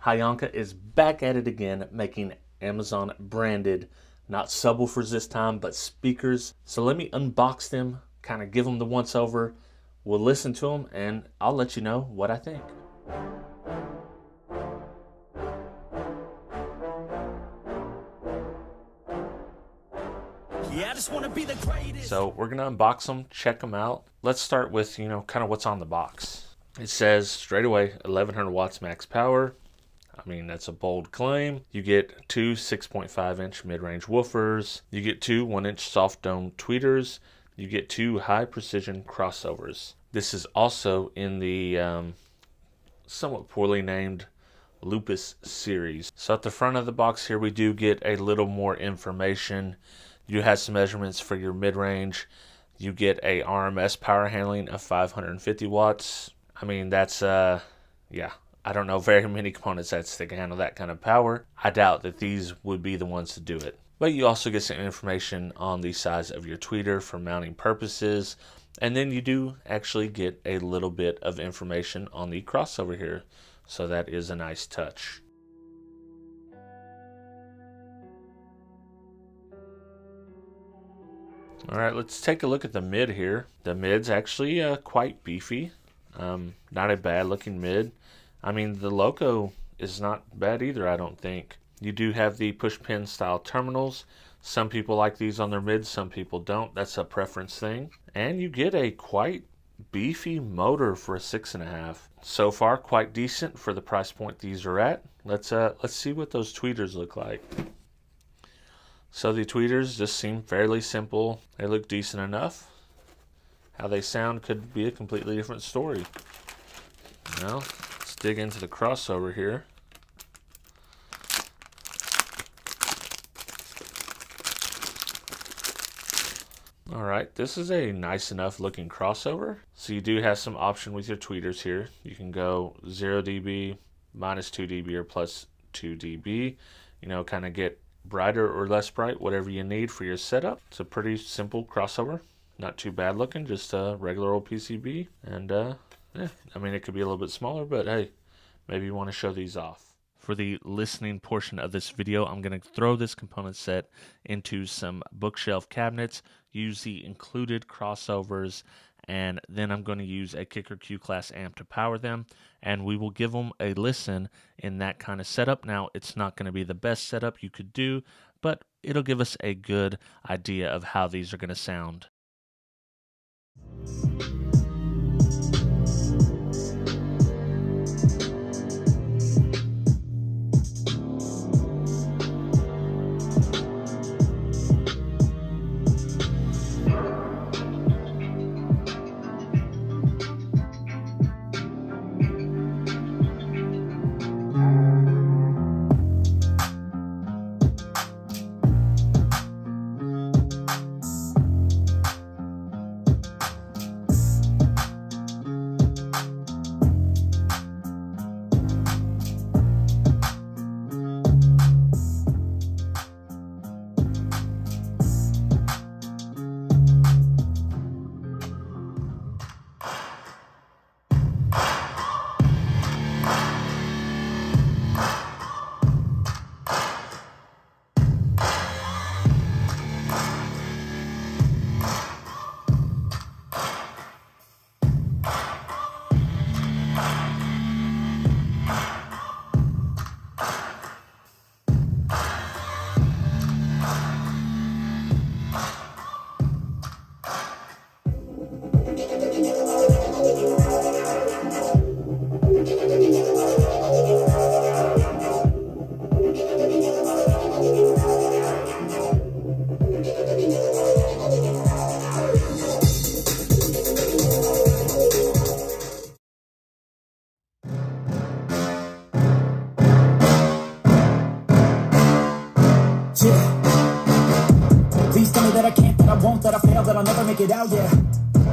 Yanka is back at it again, making Amazon branded, not subwoofers this time, but speakers. So let me unbox them, kind of give them the once over. We'll listen to them and I'll let you know what I think. Yeah, I just want to be the greatest. So we're gonna unbox them, check them out. Let's start with, kind of what's on the box. It says straight away 1100 watts max power. I mean, that's a bold claim. You get two 6.5-inch mid-range woofers. You get two 1-inch soft dome tweeters. You get two high precision crossovers. This is also in the somewhat poorly named Lupus series. So at the front of the box here, we do get a little more information. You have some measurements for your mid-range. You get a RMS power handling of 550 watts. I mean, that's, yeah, I don't know very many components that can handle that kind of power. I doubt that these would be the ones to do it. But you also get some information on the size of your tweeter for mounting purposes. And then you do actually get a little bit of information on the crossover here. So that is a nice touch. All right, let's take a look at the mid here. The mid's actually quite beefy. Not a bad looking mid. I mean, the logo is not bad either, I don't think. You do have the push pin style terminals. Some people like these on their mids, some people don't. That's a preference thing. And you get a quite beefy motor for a 6.5. So far, quite decent for the price point these are at. Let's see what those tweeters look like. So the tweeters just seem fairly simple. They look decent enough. How they sound could be a completely different story. Now, let's dig into the crossover here. Alright, this is a nice enough looking crossover. So you do have some option with your tweeters here. You can go 0 dB, minus 2 dB, or plus 2 dB. Kind of get brighter or less bright, whatever you need for your setup. It's a pretty simple crossover. Not too bad looking, just a regular old PCB. And yeah, I mean, it could be a little bit smaller, but hey, maybe you want to show these off. For the listening portion of this video, I'm going to throw this component set into some bookshelf cabinets, use the included crossovers, and then I'm going to use a Kicker Q class amp to power them, and we will give them a listen in that kind of setup. Now, it's not going to be the best setup you could do, but it'll give us a good idea of how these are going to sound. Yeah. Please tell me that I can't, that I won't, that I fail, that I'll never make it out, yeah.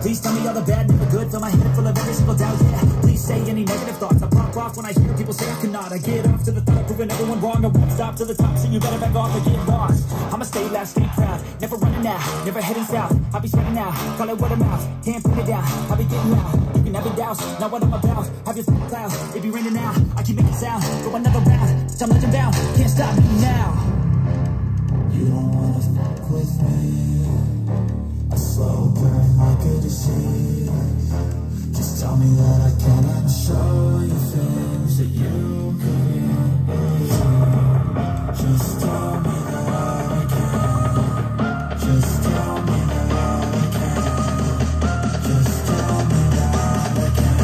Please tell me all the bad, never good. Fill my head full of every single doubt, yeah. Please say any negative thoughts. I pop off when I hear people say I cannot. I get off to the top, proving everyone wrong. I won't stop to the top, so you better back off or get lost. I'ma stay loud, stay proud, never running out, never heading south. I'll be spreading out, call it word of mouth. Can't put it down, I'll be getting loud. You can have it douse, not what I'm about. Have your full cloud, it be raining now. I keep making sound, go another round. I'm legend bound, can't stop me now. You don't wanna fuck with me. A slow burn like a disease. Just tell me that I can and show you things that you couldn't believe. Just tell me that I can. Just tell me that I can. Just tell me that I can.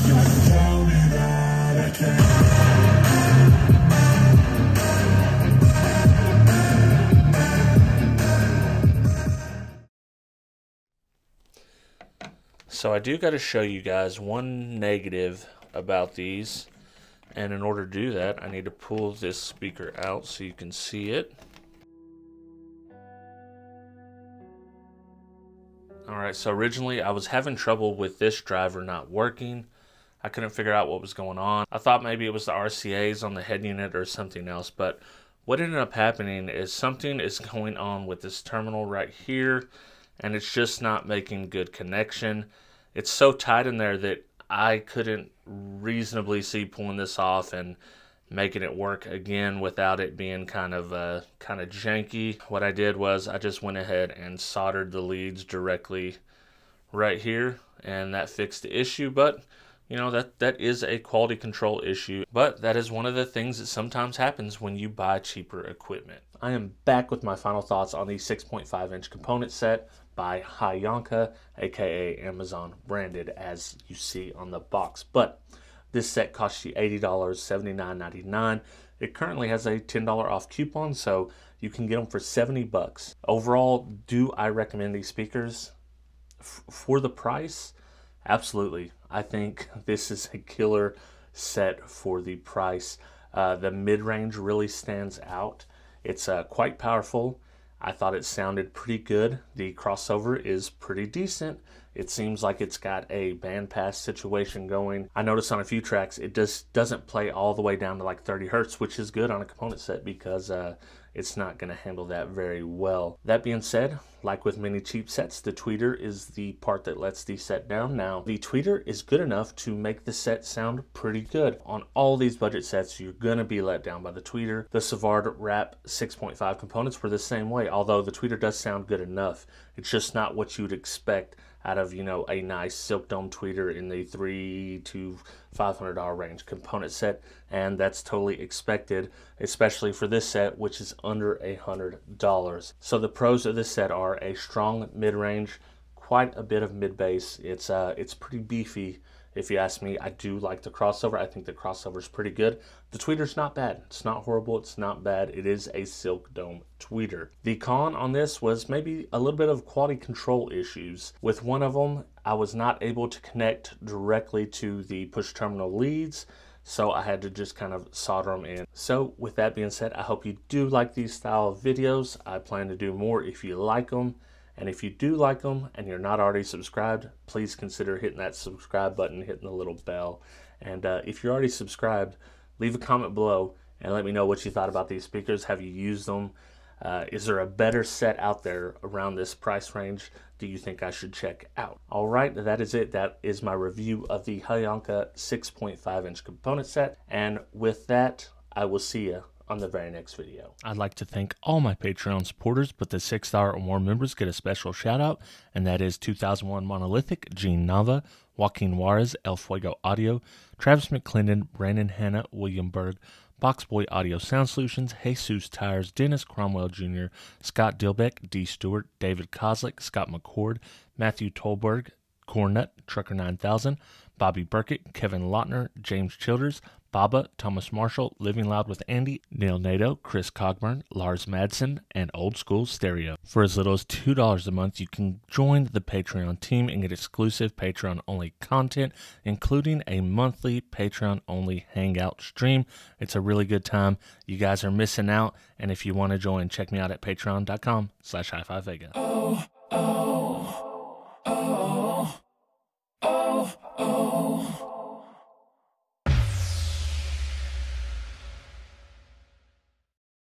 Just tell me that I can. So I do got to show you guys one negative about these, and in order to do that I need to pull this speaker out so you can see it. Alright, so originally I was having trouble with this driver not working. I couldn't figure out what was going on. I thought maybe it was the RCAs on the head unit or something else, but what ended up happening is something is going on with this terminal right here, and it's just not making good connection. It's so tight in there that I couldn't reasonably see pulling this off and making it work again without it being kind of janky. What I did was I just went ahead and soldered the leads directly right here, and that fixed the issue. But you know, that is a quality control issue, but that is one of the things that sometimes happens when you buy cheaper equipment. I am back with my final thoughts on the 6.5-inch component set by Yanka, aka Amazon branded, as you see on the box. But this set costs you $80, $79.99. It currently has a $10 off coupon, so you can get them for 70 bucks. Overall, do I recommend these speakers? For the price? Absolutely. I think this is a killer set for the price. The mid-range really stands out. It's quite powerful. I thought it sounded pretty good. The crossover is pretty decent. It seems like it's got a bandpass situation going. I noticed on a few tracks it just doesn't play all the way down to like 30 hertz, which is good on a component set because it's not going to handle that very well. That being said, like with many cheap sets, the tweeter is the part that lets the set down. Now, the tweeter is good enough to make the set sound pretty good. On all these budget sets, you're going to be let down by the tweeter. The Savard Wrap 6.5 components were the same way, although the tweeter does sound good enough. It's just not what you would expect out of, you know, a nice silk dome tweeter in the $300 to $500 range component set, and that's totally expected, especially for this set, which is under $100. So the pros of this set are a strong mid-range, quite a bit of mid-bass. It's pretty beefy. If you ask me, I do like the crossover. I think the crossover is pretty good. The tweeter's not bad. It's not horrible. It's not bad. It is a silk dome tweeter. The con on this was maybe a little bit of quality control issues. With one of them, I was not able to connect directly to the push terminal leads, so I had to just kind of solder them in. So with that being said, I hope you do like these style of videos. I plan to do more if you like them. And if you do like them and you're not already subscribed, please consider hitting that subscribe button, hitting the little bell. And if you're already subscribed, leave a comment below and let me know what you thought about these speakers. Have you used them? Is there a better set out there around this price range do you think I should check out? All right, that is it. That is my review of the Yanka 6.5-inch component set. And with that, I will see you on the very next video. I'd like to thank all my Patreon supporters, but the $6 or more members get a special shout out, and that is 2001 Monolithic, Gene Nava, Joaquin Juarez, El Fuego Audio, Travis McClendon, Brandon Hanna, William Berg, Boxboy Audio Sound Solutions, Jesus Tires, Dennis Cromwell Jr., Scott Dilbeck, D. Stewart, David Kozlik, Scott McCord, Matthew Tolberg, Cornut, Trucker 9000, Bobby Burkett, Kevin Lautner, James Childers, Baba, Thomas Marshall, Living Loud with Andy, Neil Nato, Chris Cogburn, Lars Madsen, and Old School Stereo. For as little as $2 a month, you can join the Patreon team and get exclusive Patreon-only content, including a monthly Patreon-only hangout stream. It's a really good time. You guys are missing out, and if you want to join, check me out at patreon.com/HifiVega.